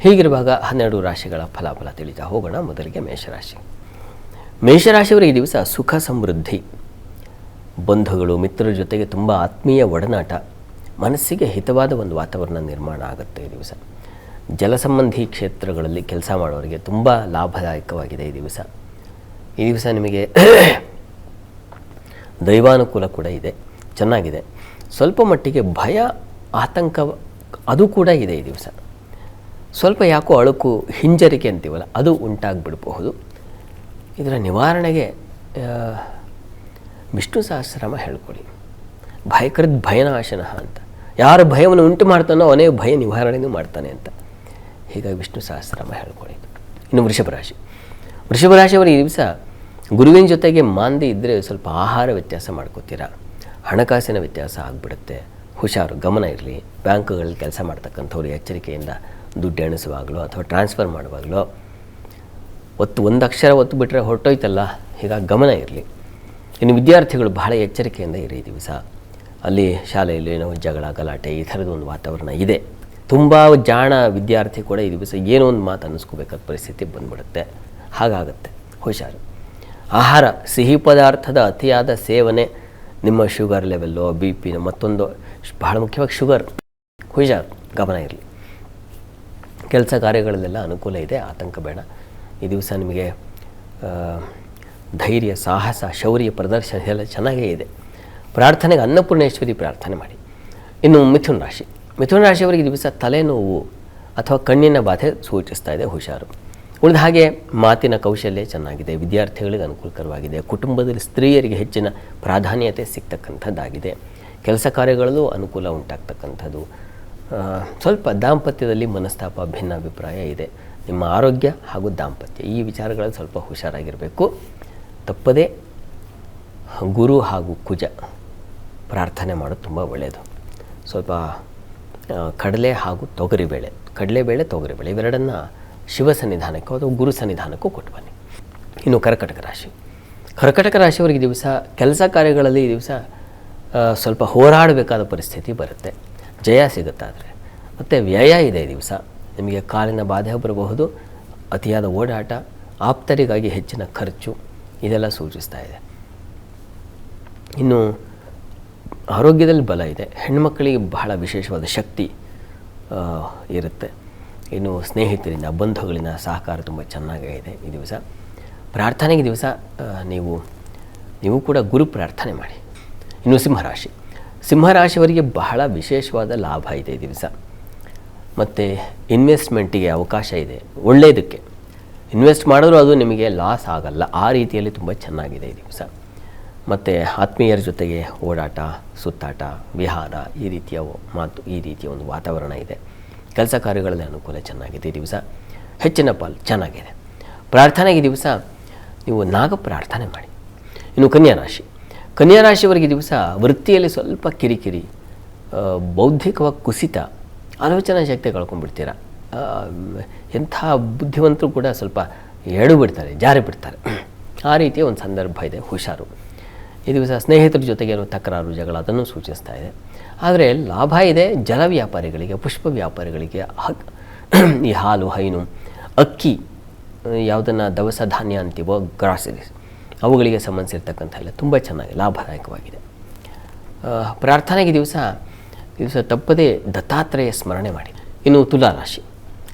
ಹೀಗಿರುವಾಗ 12 ರಾಶಿಗಳ ಫಲಾಫಲ ತಿಳಿತಾ ಹೋಗೋಣ. ಮೊದಲಿಗೆ ಮೇಷರಾಶಿ. ಮೇಷರಾಶಿಯವರಿಗೆ ಈ ದಿವಸ ಸುಖ ಸಮೃದ್ಧಿ, ಬಂಧುಗಳು ಮಿತ್ರರ ಜೊತೆಗೆ ತುಂಬ ಆತ್ಮೀಯ ಒಡನಾಟ, ಮನಸ್ಸಿಗೆ ಹಿತವಾದ ಒಂದು ವಾತಾವರಣ ನಿರ್ಮಾಣ ಆಗುತ್ತೆ ಈ ದಿವಸ. ಜಲಸಂಬಂಧಿ ಕ್ಷೇತ್ರಗಳಲ್ಲಿ ಕೆಲಸ ಮಾಡೋರಿಗೆ ತುಂಬ ಲಾಭದಾಯಕವಾಗಿದೆ ಈ ದಿವಸ. ಈ ದಿವಸ ನಿಮಗೆ ದೈವಾನುಕೂಲ ಕೂಡ ಇದೆ, ಚೆನ್ನಾಗಿದೆ. ಸ್ವಲ್ಪ ಮಟ್ಟಿಗೆ ಭಯ, ಆತಂಕ ಅದು ಕೂಡ ಇದೆ ಈ ದಿವಸ. ಸ್ವಲ್ಪ ಯಾಕೋ ಅಳುಕು, ಹಿಂಜರಿಕೆ ಅಂತೀವಲ್ಲ, ಅದು ಉಂಟಾಗಿಬಿಡಬಹುದು. ಇದರ ನಿವಾರಣೆಗೆ ವಿಷ್ಣು ಸಹಸ್ರನಾಮ ಹೇಳ್ಕೊಳ್ಳಿ. ಭಯಕೃತ್ ಭಯನಾಶನಃ ಅಂತ. ಯಾರು ಭಯವನ್ನು ಉಂಟು ಮಾಡ್ತಾನೋ ಅವನೇ ಭಯ ನಿವಾರಣೆಯೂ ಮಾಡ್ತಾನೆ ಅಂತ. ಹೀಗಾಗಿ ವಿಷ್ಣು ಸಹಸ್ರನಾಮ ಹೇಳ್ಕೊಳ್ಳಿ. ಇನ್ನು ವೃಷಭ ರಾಶಿಯವರು ಈ ದಿವಸ ಗುರುವಿನ ಜೊತೆಗೆ ಮಾಂದಿ ಇದ್ದರೆ ಸ್ವಲ್ಪ ಆಹಾರ ವ್ಯತ್ಯಾಸ ಮಾಡ್ಕೋತೀರಾ, ಹಣಕಾಸಿನ ವ್ಯತ್ಯಾಸ ಆಗಿಬಿಡುತ್ತೆ. ಹುಷಾರು, ಗಮನ ಇರಲಿ. ಬ್ಯಾಂಕ್ಗಳಲ್ಲಿ ಕೆಲಸ ಮಾಡ್ತಕ್ಕಂಥವ್ರು ಎಚ್ಚರಿಕೆಯಿಂದ ದುಡ್ಡು ಎಣಿಸುವಾಗಲೋ ಅಥವಾ ಟ್ರಾನ್ಸ್ಫರ್ ಮಾಡುವಾಗಲೋ ಒಂದು ಅಕ್ಷರ ಒತ್ತು ಬಿಟ್ಟರೆ ಹೊರಟೋಯ್ತಲ್ಲ, ಹೀಗಾಗಿ ಗಮನ ಇರಲಿ. ಇನ್ನು ವಿದ್ಯಾರ್ಥಿಗಳು ಬಹಳ ಎಚ್ಚರಿಕೆಯಿಂದ ಇರಿ ಈ ದಿವಸ. ಅಲ್ಲಿ ಶಾಲೆಯಲ್ಲಿ ಏನೋ ಜಗಳ, ಗಲಾಟೆ ಈ ಥರದ ಒಂದು ವಾತಾವರಣ ಇದೆ. ತುಂಬ ಜಾಣ ವಿದ್ಯಾರ್ಥಿ ಕೂಡ ಈ ದಿವಸ ಏನೋ ಒಂದು ಮಾತು ಅನ್ನಿಸ್ಕೋಬೇಕಾದ ಪರಿಸ್ಥಿತಿ ಬಂದ್ಬಿಡುತ್ತೆ. ಹಾಗಾಗುತ್ತೆ, ಹುಷಾರು. ಆಹಾರ, ಸಿಹಿ ಪದಾರ್ಥದ ಅತಿಯಾದ ಸೇವನೆ ನಿಮ್ಮ ಶುಗರ್ ಲೆವೆಲ್ಲು, ಬಿ ಪಿನ ಮತ್ತೊಂದು ಬಹಳ ಮುಖ್ಯವಾಗಿ ಶುಗರ್, ಹುಷಾರು, ಗಮನ ಇರಲಿ. ಕೆಲಸ ಕಾರ್ಯಗಳಲ್ಲೆಲ್ಲ ಅನುಕೂಲ ಇದೆ, ಆತಂಕ ಬೇಡ. ಈ ದಿವಸ ನಿಮಗೆ ಧೈರ್ಯ, ಸಾಹಸ, ಶೌರ್ಯ ಪ್ರದರ್ಶನ ಎಲ್ಲ ಚೆನ್ನಾಗೇ ಇದೆ. ಪ್ರಾರ್ಥನೆಗೆ ಅನ್ನಪೂರ್ಣೇಶ್ವರಿ ಪ್ರಾರ್ಥನೆ ಮಾಡಿ. ಇನ್ನು ಮಿಥುನ ರಾಶಿಯವರಿಗೆ ಈ ದಿವಸ ತಲೆನೋವು ಅಥವಾ ಕಣ್ಣಿನ ಬಾಧೆ ಸೂಚಿಸ್ತಾ ಇದೆ, ಹುಷಾರು. ಉಳಿದ ಹಾಗೆ ಮಾತಿನ ಕೌಶಲ್ಯ ಚೆನ್ನಾಗಿದೆ, ವಿದ್ಯಾರ್ಥಿಗಳಿಗೆ ಅನುಕೂಲಕರವಾಗಿದೆ. ಕುಟುಂಬದಲ್ಲಿ ಸ್ತ್ರೀಯರಿಗೆ ಹೆಚ್ಚಿನ ಪ್ರಾಧಾನ್ಯತೆ ಸಿಗ್ತಕ್ಕಂಥದ್ದಾಗಿದೆ. ಕೆಲಸ ಕಾರ್ಯಗಳಲ್ಲೂ ಅನುಕೂಲ ಉಂಟಾಗ್ತಕ್ಕಂಥದ್ದು. ಸ್ವಲ್ಪ ದಾಂಪತ್ಯದಲ್ಲಿ ಮನಸ್ತಾಪ, ಭಿನ್ನಾಭಿಪ್ರಾಯ ಇದೆ. ನಿಮ್ಮ ಆರೋಗ್ಯ ಹಾಗೂ ದಾಂಪತ್ಯ ಈ ವಿಚಾರಗಳಲ್ಲಿ ಸ್ವಲ್ಪ ಹುಷಾರಾಗಿರಬೇಕು. ತಪ್ಪದೇ ಗುರು ಹಾಗೂ ಕುಜ ಪ್ರಾರ್ಥನೆ ಮಾಡೋದು ತುಂಬ ಒಳ್ಳೆಯದು. ಸ್ವಲ್ಪ ಕಡಲೆ ಹಾಗೂ ತೊಗರಿಬೇಳೆ ಇವೆರಡನ್ನು ಶಿವ ಸನ್ನಿಧಾನಕ್ಕೂ ಅಥವಾ ಗುರು ಸನ್ನಿಧಾನಕ್ಕೂ ಕೊಟ್ಟು ಬನ್ನಿ. ಇನ್ನು ಕರ್ಕಟಕ ರಾಶಿಯವರಿಗೆ ದಿವಸ ಕೆಲಸ ಕಾರ್ಯಗಳಲ್ಲಿ ಈ ದಿವಸ ಸ್ವಲ್ಪ ಹೋರಾಡಬೇಕಾದ ಪರಿಸ್ಥಿತಿ ಬರುತ್ತೆ. ಜಯ ಸಿಗುತ್ತಾದರೆ, ಮತ್ತು ವ್ಯಯ ಇದೆ ಈ ದಿವಸ. ನಿಮಗೆ ಕಾಲಿನ ಬಾಧೆ ಬರಬಹುದು, ಅತಿಯಾದ ಓಡಾಟ, ಆಪ್ತರಿಗಾಗಿ ಹೆಚ್ಚಿನ ಖರ್ಚು ಇದೆಲ್ಲ ಸೂಚಿಸ್ತಾ ಇದೆ. ಇನ್ನು ಆರೋಗ್ಯದಲ್ಲಿ ಬಲ ಇದೆ. ಹೆಣ್ಣುಮಕ್ಕಳಿಗೆ ಬಹಳ ವಿಶೇಷವಾದ ಶಕ್ತಿ ಇರುತ್ತೆ. ಇನ್ನು ಸ್ನೇಹಿತರಿಂದ, ಬಂಧುಗಳಿಂದ ಸಹಕಾರ ತುಂಬ ಚೆನ್ನಾಗೇ ಇದೆ ಈ ದಿವಸ. ಪ್ರಾರ್ಥನೆಗೆ ದಿವಸ ನೀವು ಕೂಡ ಗುರು ಪ್ರಾರ್ಥನೆ ಮಾಡಿ. ಇನ್ನು ಸಿಂಹರಾಶಿಯವರಿಗೆ ಬಹಳ ವಿಶೇಷವಾದ ಲಾಭ ಇದೆ ಈ ದಿವಸ. ಮತ್ತು ಇನ್ವೆಸ್ಟ್ಮೆಂಟಿಗೆ ಅವಕಾಶ ಇದೆ, ಒಳ್ಳೆಯದಕ್ಕೆ ಇನ್ವೆಸ್ಟ್ ಮಾಡಿದ್ರೂ ಅದು ನಿಮಗೆ ಲಾಸ್ ಆಗಲ್ಲ, ಆ ರೀತಿಯಲ್ಲಿ ತುಂಬ ಚೆನ್ನಾಗಿದೆ ಈ ದಿವಸ. ಮತ್ತು ಆತ್ಮೀಯರ ಜೊತೆಗೆ ಓಡಾಟ, ಸುತ್ತಾಟ, ವಿಹಾರ ಈ ರೀತಿಯ ಮಾತು, ಈ ರೀತಿಯ ಒಂದು ವಾತಾವರಣ ಇದೆ. ಕೆಲಸ ಕಾರ್ಯಗಳಲ್ಲಿ ಅನುಕೂಲ ಚೆನ್ನಾಗಿದೆ ಈ ದಿವಸ. ಹೆಚ್ಚಿನ ಪಾಲು ಚೆನ್ನಾಗಿದೆ. ಪ್ರಾರ್ಥನೆಗೆ ದಿವಸ ನೀವು ನಾಗ ಪ್ರಾರ್ಥನೆ ಮಾಡಿ. ಇನ್ನು ಕನ್ಯಾ ರಾಶಿ, ಕನ್ಯಾ ರಾಶಿಯವರಿಗೆ ಈ ದಿವಸ ವೃತ್ತಿಯಲ್ಲಿ ಸ್ವಲ್ಪ ಕಿರಿಕಿರಿ, ಬೌದ್ಧಿಕವಾಗಿ ಕುಸಿತ, ಆಲೋಚನಾ ಶಕ್ತಿ ಕಳ್ಕೊಂಡ್ಬಿಡ್ತೀರ. ಎಂಥ ಬುದ್ಧಿವಂತರು ಕೂಡ ಸ್ವಲ್ಪ ಎಡು ಬಿಡ್ತಾರೆ, ಜಾರಿ ಬಿಡ್ತಾರೆ. ಆ ರೀತಿಯ ಒಂದು ಸಂದರ್ಭ ಇದೆ, ಹುಷಾರು. ಈ ದಿವಸ ಸ್ನೇಹಿತರ ಜೊತೆಗೆ ಏನೋ ತಕರಾರು, ಜಗಳ ಅದನ್ನು ಸೂಚಿಸ್ತಾ ಇದೆ. ಆದರೆ ಲಾಭ ಇದೆ ಜಲ ವ್ಯಾಪಾರಿಗಳಿಗೆ, ಪುಷ್ಪ ವ್ಯಾಪಾರಿಗಳಿಗೆ, ಈ ಹಾಲು, ಹೈನು, ಅಕ್ಕಿ, ಯಾವುದನ್ನು ದವಸ ಧಾನ್ಯ ಅಂತೀವೋ, ಗ್ರಾಸರೀಸ್, ಅವುಗಳಿಗೆ ಸಂಬಂಧಿಸಿರ್ತಕ್ಕಂಥ ಎಲ್ಲ ತುಂಬ ಚೆನ್ನಾಗಿ ಲಾಭದಾಯಕವಾಗಿದೆ. ಪ್ರಾರ್ಥನೆಗೆ ದಿವಸ ತಪ್ಪದೇ ದತ್ತಾತ್ರೇಯ ಸ್ಮರಣೆ ಮಾಡಿ. ಇನ್ನು ತುಲಾರಾಶಿ,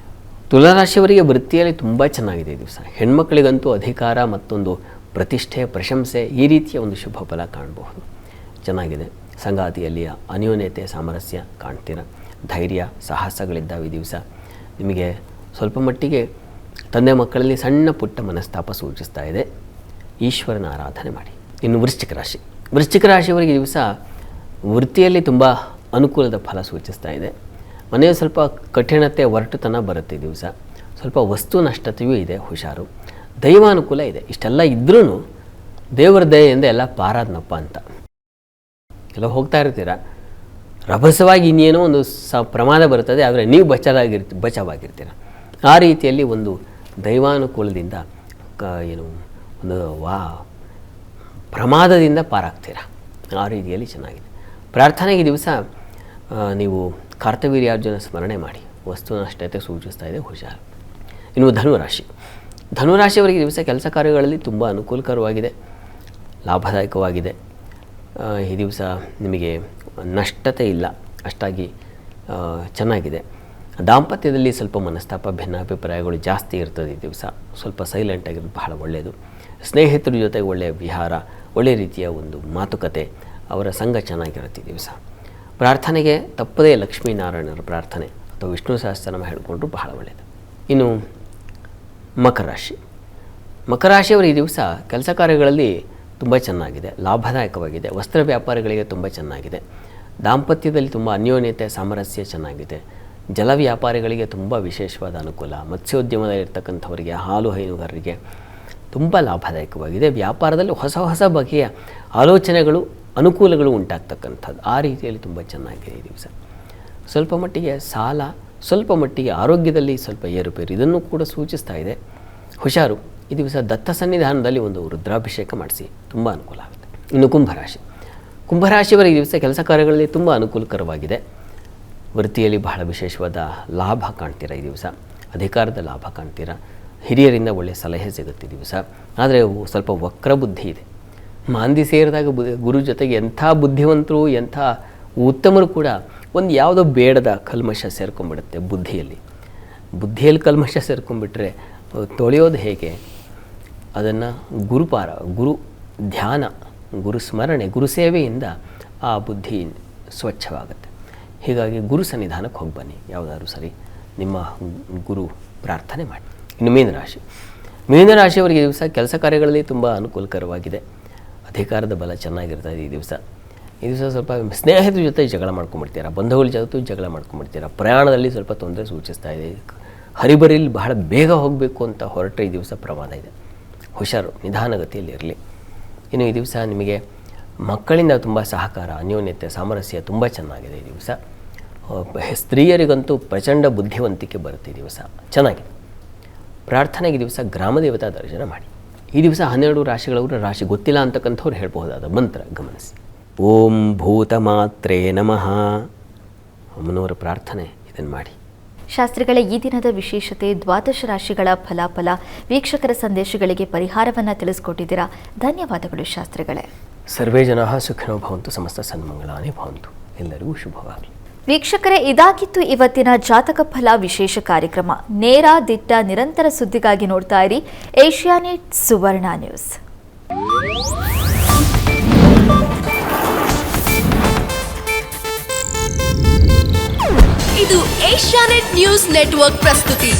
ತುಲಾರಾಶಿಯವರಿಗೆ ವೃತ್ತಿಯಲ್ಲಿ ತುಂಬ ಚೆನ್ನಾಗಿದೆ ಈ ದಿವಸ. ಹೆಣ್ಮಕ್ಳಿಗಂತೂ ಅಧಿಕಾರ, ಮತ್ತೊಂದು ಪ್ರತಿಷ್ಠೆ, ಪ್ರಶಂಸೆ, ಈ ರೀತಿಯ ಒಂದು ಶುಭ ಫಲ ಕಾಣಬಹುದು. ಚೆನ್ನಾಗಿದೆ. ಸಂಗಾತಿಯಲ್ಲಿ ಅನ್ಯೋನ್ಯತೆ, ಸಾಮರಸ್ಯ ಕಾಣ್ತೀರ. ಧೈರ್ಯ, ಸಾಹಸಗಳಿದ್ದಾವೆ ಈ ದಿವಸ. ನಿಮಗೆ ಸ್ವಲ್ಪ ಮಟ್ಟಿಗೆ ತಂದೆ ಮಕ್ಕಳಲ್ಲಿ ಸಣ್ಣ ಪುಟ್ಟ ಮನಸ್ತಾಪ ಸೂಚಿಸ್ತಾ ಇದೆ. ಈಶ್ವರನ ಆರಾಧನೆ ಮಾಡಿ. ಇನ್ನು ವೃಶ್ಚಿಕ ರಾಶಿ, ವೃಶ್ಚಿಕ ರಾಶಿಯವರಿಗೆ ಈ ದಿವಸ ವೃತ್ತಿಯಲ್ಲಿ ತುಂಬ ಅನುಕೂಲದ ಫಲ ಸೂಚಿಸ್ತಾ ಇದೆ. ಮನೆಯ ಸ್ವಲ್ಪ ಕಠಿಣತೆ, ಒರಟುತನ ಬರುತ್ತೆ ಈ ದಿವಸ. ಸ್ವಲ್ಪ ವಸ್ತು ನಷ್ಟತೆಯೂ ಇದೆ, ಹುಷಾರು. ದೈವಾನುಕೂಲ ಇದೆ. ಇಷ್ಟೆಲ್ಲ ಇದ್ರೂ ದೇವರ ದಯೆಯಿಂದ ಎಲ್ಲ ಪಾರಾದ್ನಪ್ಪ ಅಂತ ಎಲ್ಲ ಹೋಗ್ತಾ ಇರ್ತೀರ. ರಭಸವಾಗಿ ಇನ್ನೇನೋ ಒಂದು ಪ್ರಮಾದ ಬರುತ್ತದೆ, ಆದರೆ ನೀವು ಬಚಾವಾಗಿರ್ತೀರ. ಆ ರೀತಿಯಲ್ಲಿ ಒಂದು ದೈವಾನುಕೂಲದಿಂದ ಒಂದು ಪ್ರಮಾದದಿಂದ ಪಾರಾಗ್ತೀರ. ಆ ರೀತಿಯಲ್ಲಿ ಚೆನ್ನಾಗಿದೆ. ಪ್ರಾರ್ಥನೆಗೆ ದಿವಸ ನೀವು ಕಾರ್ತವೀರ್ಯಾರ್ಜುನ ಸ್ಮರಣೆ ಮಾಡಿ. ವಸ್ತು ನಷ್ಟತೆ ಸೂಚಿಸ್ತಾ ಇದೆ, ಹುಷಾರು. ಇನ್ನು ಧನುರಾಶಿ, ಧನುರಾಶಿಯವರಿಗೆ ದಿವಸ ಕೆಲಸ ಕಾರ್ಯಗಳಲ್ಲಿ ತುಂಬ ಅನುಕೂಲಕರವಾಗಿದೆ, ಲಾಭದಾಯಕವಾಗಿದೆ. ಈ ದಿವಸ ನಿಮಗೆ ನಷ್ಟತೆ ಇಲ್ಲ, ಅಷ್ಟಾಗಿ ಚೆನ್ನಾಗಿದೆ. ದಾಂಪತ್ಯದಲ್ಲಿ ಸ್ವಲ್ಪ ಮನಸ್ತಾಪ, ಭಿನ್ನಾಭಿಪ್ರಾಯಗಳು ಜಾಸ್ತಿ ಇರ್ತದೆ ಈ ದಿವಸ. ಸ್ವಲ್ಪ ಸೈಲೆಂಟಾಗಿರೋದು ಬಹಳ ಒಳ್ಳೆಯದು. ಸ್ನೇಹಿತರ ಜೊತೆಗೆ ಒಳ್ಳೆಯ ವಿಹಾರ, ಒಳ್ಳೆಯ ರೀತಿಯ ಒಂದು ಮಾತುಕತೆ, ಅವರ ಸಂಘ ಚೆನ್ನಾಗಿರುತ್ತೆ ಈ ದಿವಸ. ಪ್ರಾರ್ಥನೆಗೆ ತಪ್ಪದೇ ಲಕ್ಷ್ಮೀನಾರಾಯಣರ ಪ್ರಾರ್ಥನೆ ಅಥವಾ ವಿಷ್ಣು ಸಹಸ್ರನಾಮ ಹೇಳಿಕೊಂಡ್ರು ಬಹಳ ಒಳ್ಳೆಯದು. ಇನ್ನು ಮಕರ ರಾಶಿ, ಮಕರ ರಾಶಿಯವರು ಈ ದಿವಸ ಕೆಲಸ ಕಾರ್ಯಗಳಲ್ಲಿ ತುಂಬ ಚೆನ್ನಾಗಿದೆ, ಲಾಭದಾಯಕವಾಗಿದೆ. ವಸ್ತ್ರ ವ್ಯಾಪಾರಿಗಳಿಗೆ ತುಂಬ ಚೆನ್ನಾಗಿದೆ. ದಾಂಪತ್ಯದಲ್ಲಿ ತುಂಬ ಅನ್ಯೋನ್ಯತೆ, ಸಾಮರಸ್ಯ ಚೆನ್ನಾಗಿದೆ. ಜಲ ವ್ಯಾಪಾರಿಗಳಿಗೆ ತುಂಬ ವಿಶೇಷವಾದ ಅನುಕೂಲ. ಮತ್ಸ್ಯೋದ್ಯಮದಲ್ಲಿರ್ತಕ್ಕಂಥವರಿಗೆ, ಹಾಲು ಹೈನುಗಾರರಿಗೆ ತುಂಬ ಲಾಭದಾಯಕವಾಗಿದೆ. ವ್ಯಾಪಾರದಲ್ಲಿ ಹೊಸ ಹೊಸ ಬಗೆಯ ಆಲೋಚನೆಗಳು, ಅನುಕೂಲಗಳು ಉಂಟಾಗ್ತಕ್ಕಂಥದ್ದು. ಆ ರೀತಿಯಲ್ಲಿ ತುಂಬ ಚೆನ್ನಾಗಿದೆ ಈ ದಿವಸ. ಸ್ವಲ್ಪ ಮಟ್ಟಿಗೆ ಸಾಲ, ಸ್ವಲ್ಪ ಮಟ್ಟಿಗೆ ಆರೋಗ್ಯದಲ್ಲಿ ಸ್ವಲ್ಪ ಏರುಪೇರು, ಇದನ್ನು ಕೂಡ ಸೂಚಿಸ್ತಾ ಇದೆ, ಹುಷಾರು. ಈ ದಿವಸ ದತ್ತ ಸನ್ನಿಧಾನದಲ್ಲಿ ಒಂದು ರುದ್ರಾಭಿಷೇಕ ಮಾಡಿಸಿ, ತುಂಬ ಅನುಕೂಲ ಆಗುತ್ತೆ. ಇನ್ನು ಕುಂಭರಾಶಿ, ಕುಂಭರಾಶಿಯವರ ಈ ದಿವಸ ಕೆಲಸ ಕಾರ್ಯಗಳಲ್ಲಿ ತುಂಬ ಅನುಕೂಲಕರವಾಗಿದೆ. ವೃತ್ತಿಯಲ್ಲಿ ಬಹಳ ವಿಶೇಷವಾದ ಲಾಭ ಕಾಣ್ತೀರ ಈ ದಿವಸ. ಅಧಿಕಾರದ ಲಾಭ ಕಾಣ್ತೀರ. ಹಿರಿಯರಿಂದ ಒಳ್ಳೆಯ ಸಲಹೆ ಸಿಗುತ್ತೆ ಈ ದಿವಸ. ಆದರೆ ಸ್ವಲ್ಪ ವಕ್ರ ಬುದ್ಧಿ ಇದೆ. ಮಾಂದಿ ಸೇರಿದಾಗ ಗುರು ಜೊತೆಗೆ ಎಂಥ ಬುದ್ಧಿವಂತರು, ಎಂಥ ಉತ್ತಮರು ಕೂಡ ಒಂದು ಯಾವುದೋ ಬೇಡದ ಕಲ್ಮಶ ಸೇರ್ಕೊಂಡ್ಬಿಡುತ್ತೆ ಬುದ್ಧಿಯಲ್ಲಿ ಕಲ್ಮಶ ಸೇರ್ಕೊಂಡ್ಬಿಟ್ರೆ ತೊಳೆಯೋದು ಹೇಗೆ? ಅದನ್ನು ಗುರು ಧ್ಯಾನ, ಗುರು ಸ್ಮರಣೆ, ಗುರು ಸೇವೆಯಿಂದ ಆ ಬುದ್ಧಿ ಸ್ವಚ್ಛವಾಗುತ್ತೆ. ಹೀಗಾಗಿ ಗುರು ಸನ್ನಿಧಾನಕ್ಕೆ ಹೋಗಿ ಬನ್ನಿ, ಯಾವುದಾದ್ರೂ ಸರಿ, ನಿಮ್ಮ ಗುರು ಪ್ರಾರ್ಥನೆ ಮಾಡಿ. ಇನ್ನು ಮೀನರಾಶಿ, ಮೀನರಾಶಿಯವರಿಗೆ ಈ ದಿವಸ ಕೆಲಸ ಕಾರ್ಯಗಳಲ್ಲಿ ತುಂಬ ಅನುಕೂಲಕರವಾಗಿದೆ. ಅಧಿಕಾರದ ಬಲ ಚೆನ್ನಾಗಿರ್ತದೆ ಈ ದಿವಸ. ಈ ದಿವಸ ಸ್ವಲ್ಪ ಸ್ನೇಹಿತರ ಜೊತೆ ಜಗಳ ಮಾಡ್ಕೊಂಡ್ಬಿಡ್ತೀರಾ, ಬಂಧುಗಳ ಜೊತೆ ಜಗಳ ಮಾಡ್ಕೊಂಡ್ಬಿಡ್ತೀರಾ. ಪ್ರಯಾಣದಲ್ಲಿ ಸ್ವಲ್ಪ ತೊಂದರೆ ಸೂಚಿಸ್ತಾ ಇದೆ. ಹರಿಬರಿಲಿ ಬಹಳ ಬೇಗ ಹೋಗಬೇಕು ಅಂತ ಹೊರಟ್ರೆ ಈ ದಿವಸ ಪ್ರಮಾದ ಇದೆ, ಹುಷಾರು, ನಿಧಾನಗತಿಯಲ್ಲಿ ಇರಲಿ. ಇನ್ನು ಈ ದಿವಸ ನಿಮಗೆ ಮಕ್ಕಳಿಂದ ತುಂಬ ಸಹಕಾರ, ಅನ್ಯೋನ್ಯತೆ, ಸಾಮರಸ್ಯ ತುಂಬ ಚೆನ್ನಾಗಿದೆ ಈ ದಿವಸ. ಸ್ತ್ರೀಯರಿಗಂತೂ ಪ್ರಚಂಡ ಬುದ್ಧಿವಂತಿಕೆ ಬರುತ್ತೆ ಈ ದಿವಸ, ಚೆನ್ನಾಗಿದೆ. ಪ್ರಾರ್ಥನೆಗೆ ದಿವಸ ಗ್ರಾಮದೇವತಾ ದರ್ಶನ ಮಾಡಿ. ಈ ದಿವಸ 12 ರಾಶಿಗಳವರು ರಾಶಿ ಗೊತ್ತಿಲ್ಲ ಅಂತಕ್ಕಂಥವ್ರು ಹೇಳ್ಬಹುದಾದ ಮಂತ್ರ ಗಮನಿಸಿ. ಓಂ ಭೂತಮಾತ್ರೇ ನಮಃ, ಅಮ್ಮನವರ ಪ್ರಾರ್ಥನೆ ಇದನ್ನು ಮಾಡಿ. ಶಾಸ್ತ್ರಿಗಳ ಈ ದಿನದ ವಿಶೇಷತೆ, ದ್ವಾದಶ ರಾಶಿಗಳ ಫಲಾಫಲ, ವೀಕ್ಷಕರ ಸಂದೇಶಗಳಿಗೆ ಪರಿಹಾರವನ್ನು ತಿಳಿಸ್ಕೊಟ್ಟಿದ್ದೀರಾ. ಧನ್ಯವಾದಗಳು ಶಾಸ್ತ್ರಿಗಳೇ. ಸರ್ವೇ ಜನಾಃ ಸುಖಿನೋ ಭವಂತು, ಸಮಸ್ತ ಸನ್ಮಂಗಳಾನಿ ಭವಂತು. ಎಲ್ಲರಿಗೂ ಶುಭವಾಗಲಿ. ವೀಕ್ಷಕರೇ, ಇದಾಗಿತ್ತು ಇವತ್ತಿನ ಜಾತಕ ಫಲ ವಿಶೇಷ ಕಾರ್ಯಕ್ರಮ. ನೇರ, ದಿಟ್ಟ, ನಿರಂತರ ಸುದ್ದಿಗಾಗಿ ನೋಡ್ತಾ ಇರಿ ಏಷ್ಯಾನೆಟ್ ಸುವರ್ಣ ನ್ಯೂಸ್. ಇದು ಏಷ್ಯಾನೆಟ್ ನ್ಯೂಸ್ ನೆಟ್ವರ್ಕ್ ಪ್ರಸ್ತುತಿ.